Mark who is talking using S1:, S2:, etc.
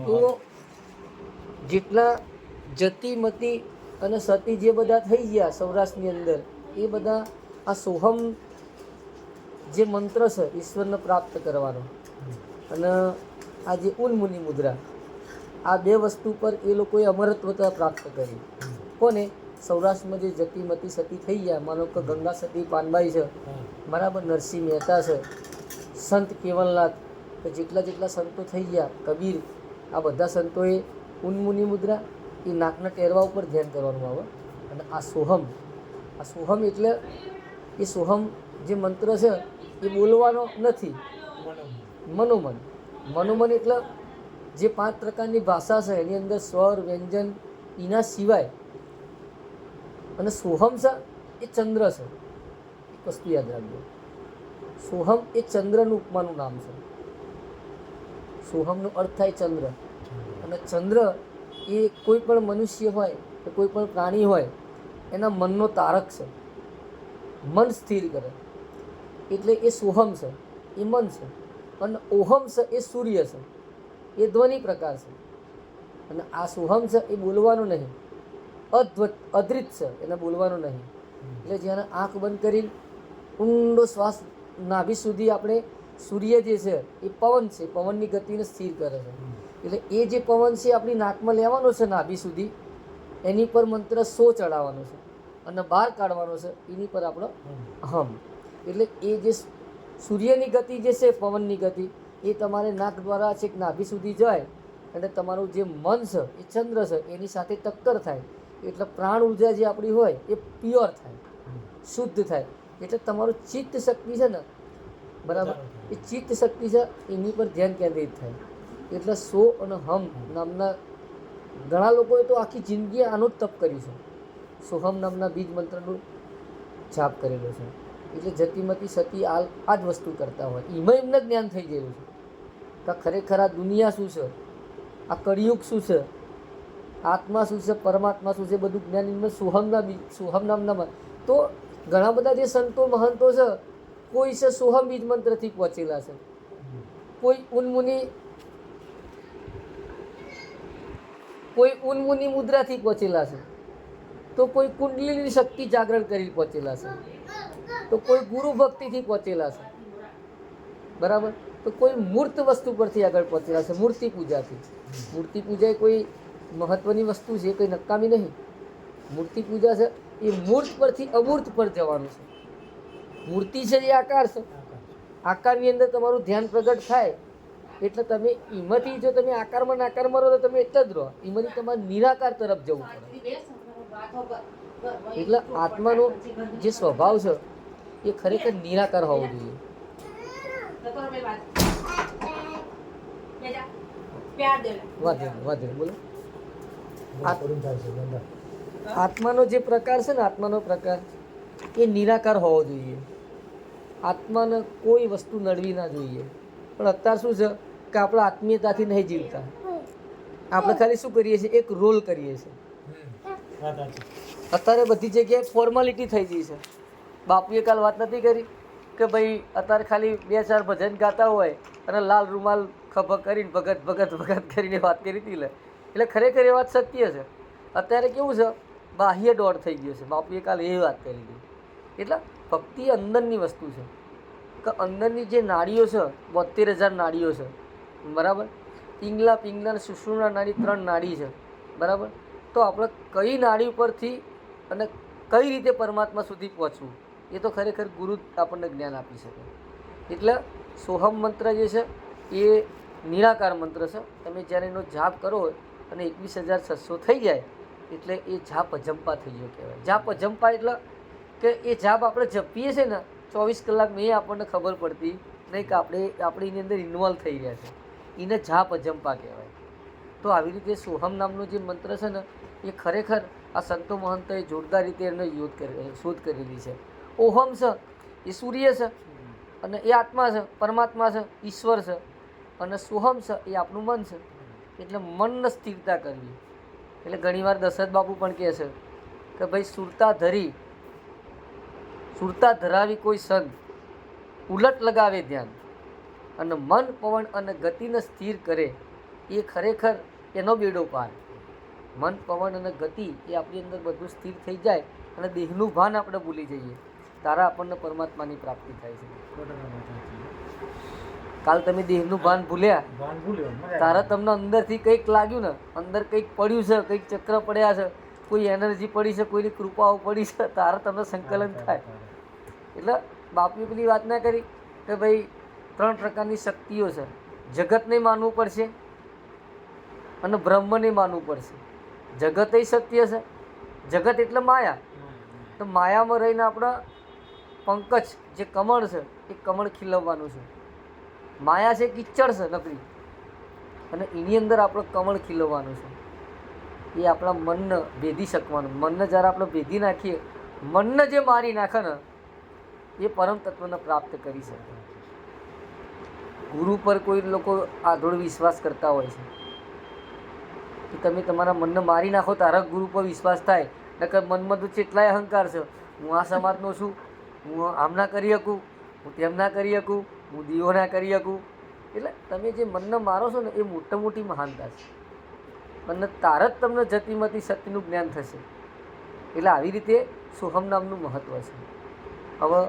S1: તો જેટલા જતી મતી અને સતી જે બધા થઈ ગયા સૌરાષ્ટ્રની અંદર, એ બધા આ સોહમ જે મંત્ર છે ઈશ્વરને પ્રાપ્ત કરવાનો, અને આ જે ઉન્મુનિ મુદ્રા, આ બે વસ્તુ પર એ લોકોએ અમરત્વતા પ્રાપ્ત કરી. કોને? સૌરાષ્ટ્રમાં જે જતીમતી સતી થઈ ગયા, માનો કે ગંગા સતી પાનબાઈ છે, બરાબર, નરસિંહ મહેતા છે, સંત કેવલનાથ, તો જેટલા સંતો થઈ ગયા, કબીર, આ બધા સંતોએ ઉન્મુનિ મુદ્રા, એ નાકના ટેરવા ઉપર ધ્યાન કરવાનું આવે. અને આ સોહમ એટલે એ સોહમ જે મંત્ર છે એ બોલવાનો નથી, મનોમન એટલે જે 5 પ્રકારની ભાષા છે એની અંદર સ્વર, વ્યંજન, એના સિવાય. અને સોહમ છે એ ચંદ્ર છે, એક વસ્તુ યાદ રાખજો, સોહમ એ ચંદ્રનું ઉપમાનું નામ છે. સોહમનો અર્થ થાય ચંદ્ર, અને ચંદ્ર એ કોઈ પણ મનુષ્ય હોય કે કોઈ પણ પ્રાણી હોય એના મનનો તારક છે, મન સ્થિર કરે, એટલે એ સોહમ છે, એ મન છે. અને ઓહમ છે એ સૂર્ય છે, એ ધ્વનિ પ્રકાર છે. અને આ સોહમ છે એ બોલવાનું નહીં, અધૃત છે, એને બોલવાનું નહીં. એટલે જ્યારે આંખ બંધ કરી ઊંડો શ્વાસ નાભી સુધી, આપણે સૂર્ય જે છે એ પવન છે, પવનની ગતિને સ્થિર કરે છે. એટલે એ જે પવન છે આપણી નાકમાં લેવાનો છે નાભી સુધી, એની પર મંત્ર સો ચડાવવાનો છે, અને બહાર કાઢવાનો છે એની પર આપણો હમ. એટલે એ જે સૂર્યની ગતિ જે છે, પવનની ગતિ, એ તમારે નાક દ્વારા છેક નાભી સુધી જાય, અને તમારું જે મન છે એ ચંદ્ર છે એની સાથે ટક્કર થાય, એટલે પ્રાણ ઉર્જા જે આપણી હોય એ પ્યોર થાય, શુદ્ધ થાય. એટલે તમારું ચિત્ત શક્તિ છે ને, બરાબર, એ ચિત્ત શક્તિ છે એની પર ધ્યાન કેન્દ્રિત થાય. એટલે સો અને હમ નામના ઘણા લોકોએ તો આખી જિંદગી આનું જ તપ કર્યું છે, સોહમ નામના બીજ મંત્રનું જાપ કરેલો છે. એટલે જતીમતી સતી આ જ વસ્તુ કરતા હોય, એમાં એમને જ્ઞાન થઈ ગયેલું છે કે ખરેખર આ દુનિયા શું છે, આ કળિયુગ શું છે, આત્મા શું છે, પરમાત્મા શું છે, બધું જ્ઞાન એમને સોહમ નામના. તો ઘણા બધા જે સંતો મહંતો છે, કોઈ છે સોહમ બીજ મંત્રથી પહોંચેલા છે, કોઈ ઉન્મુનિ મુદ્રાથી પહોંચેલા છે, તો કોઈ કુંડલીની શક્તિ જાગરણ કરી પહોંચેલા છે, તો કોઈ ગુરુ ભક્તિથી પહોંચેલા છે, બરાબર, તો કોઈ મૂર્ત વસ્તુ પરથી આગળ પહોંચેલા છે, મૂર્તિ પૂજાથી. મૂર્તિ પૂજા એ કોઈ મહત્વની વસ્તુ છે, કોઈ નકામી નહીં. મૂર્તિ પૂજા છે એ મૂર્ત પરથી અમૂર્ત પર જવાનું છે. મૂર્તિ છે એ આકાર છે, આકારની અંદર તમારું ધ્યાન પ્રગટ થાય, એટલે તમે એમાંથી જો તમે આકારમાં નાકારમાં રહો તો તમે એટલે જ રહો, એમાંથી તમારે નિરાકાર તરફ જવું પડે. એટલે આત્માનો જે સ્વભાવ છે એ ખરેખર નિરાકાર હોવો જોઈએ. બોલો. આત્માનો જે પ્રકાર છે ને, આત્માનો પ્રકાર એ નિરાકાર હોવો જોઈએ. આત્માને કોઈ વસ્તુ નડવી ના જોઈએ. પણ અત્યારે શું છે કે આપણે આત્મીયતાથી નહીં જીવતા, આપણે ખાલી શું કરીએ છીએ, એક રોલ કરીએ છીએ. અત્યારે બધી જગ્યાએ ફોર્માલિટી થઈ ગઈ છે. બાપુએ કાલ વાત નથી કરી કે ભાઈ અત્યારે ખાલી 2-4 ભજન ગાતા હોય અને લાલ રૂમાલ ખભા કરીને ભગત કરીને વાત કરી હતી. એટલે ખરેખર એ વાત સત્ય છે. અત્યારે કેવું છે, બાહ્ય દોડ થઈ ગયો છે. બાપુએ કાલ એ વાત કરી હતી. એટલે ભક્તિ અંદરની વસ્તુ છે, કે અંદરની જે નાડીઓ છે, 72,000 નાડીઓ છે, બરાબર. પિંગલા સુષુમ્ના નાડી 3 નાડી છે, બરાબર. તો આપણે કઈ નાડી ઉપરથી અને કઈ રીતે પરમાત્મા સુધી પહોંચવું, એ તો ખરેખર ગુરુ આપણને જ્ઞાન આપી શકે. એટલે સોહમ મંત્ર જે છે એ નિરાકાર મંત્ર છે. તમે જ્યારે એનો જાપ કરો અને 21,600 થઈ જાય એટલે એ જાપ અજંપા થઈ ગયો કહેવાય. જાપ અજંપા એટલે કે એ જાપ આપણે જપીએ છીએ ને 24 કલાકમાં, એ આપણને ખબર પડતી નહીં કે આપણે એની અંદર ઇન્વોલ્વ થઈ રહ્યા છે. એને જાપ અજંપા કહેવાય. તો આવી રીતે સોહમ નામનો જે મંત્ર છે ને, એ ખરેખર આ સંતો મહંતોએ જોરદાર રીતે એનો શોધ કરેલી છે. ઓહમ છે એ સૂર્ય છે, અને એ આત્મા છે, પરમાત્મા છે, ઈશ્વર છે. અને સોહમ છે એ આપણું મન છે. એટલે મનને સ્થિરતા કરવી. એટલે ઘણીવાર દશરથ બાપુ પણ કહે છે કે ભાઈ સુરતા ધરાવી કોઈ સંત, ઉલટ લગાવે ધ્યાન, અને મન પવન અને ગતિને સ્થિર કરે, એ ખરેખર એનો બેડો પાર. મન, પવન અને ગતિ એ આપણી અંદર બધું સ્થિર થઈ જાય અને દેહનું ભાન આપણે ભૂલી જઈએ, તારા આપણને પરમાત્માની પ્રાપ્તિ થાય છે. કાલ તમે દેહનું ભાન ભૂલ્યા, તારા તમને અંદરથી કંઈક લાગ્યું ને, અંદર કંઈક પડ્યું છે, કંઈક ચક્ર પડ્યા છે, કોઈ એનર્જી પડી છે, કોઈની કૃપાઓ પડી છે, તારા તમને સંકલન થાય. એટલે બાપુએ પેલી વાત ના કરી કે ભાઈ 3 પ્રકારની શક્તિઓ છે, જગતને માનવું પડશે અને બ્રહ્મને માનવું પડશે. જગત એ સત્ય છે, જગત એટલે માયા, તો માયામાં રહીને આપણા પંકજ જે કમળ છે એ કમળ ખીલવવાનું છે. માયા છે કિચ્ચડ છે નકરી, અને એની અંદર આપણે કમળ ખીલવવાનું છે. એ આપણા મનને ભેદી શકવાનું. મનને જ્યારે આપણે ભેદી નાખીએ, મનને જે મારી નાખે ને એ પરમ તત્વને પ્રાપ્ત કરી શકે. ગુરુ પર કોઈ લોકો આધોળ વિશ્વાસ કરતા હોય છે કે તમે તમારા મનને મારી નાખો તારા ગુરુ પર વિશ્વાસ થાય. નકર મનમાં તો કેટલાય અહંકાર છે, હું આ સમાજનો છું, હું આમ ના કરી શકું, હું તેમ ના કરી શકું, હું દીવો ના કરી શકું. એટલે તમે જે મનને મારો છો ને એ મોટા મોટી મહાનતા છે, અને તાર જ તમને જતીમતી સત્યનું જ્ઞાન થશે. એટલે આવી રીતે સોહમ નામનું મહત્ત્વ છે. હવે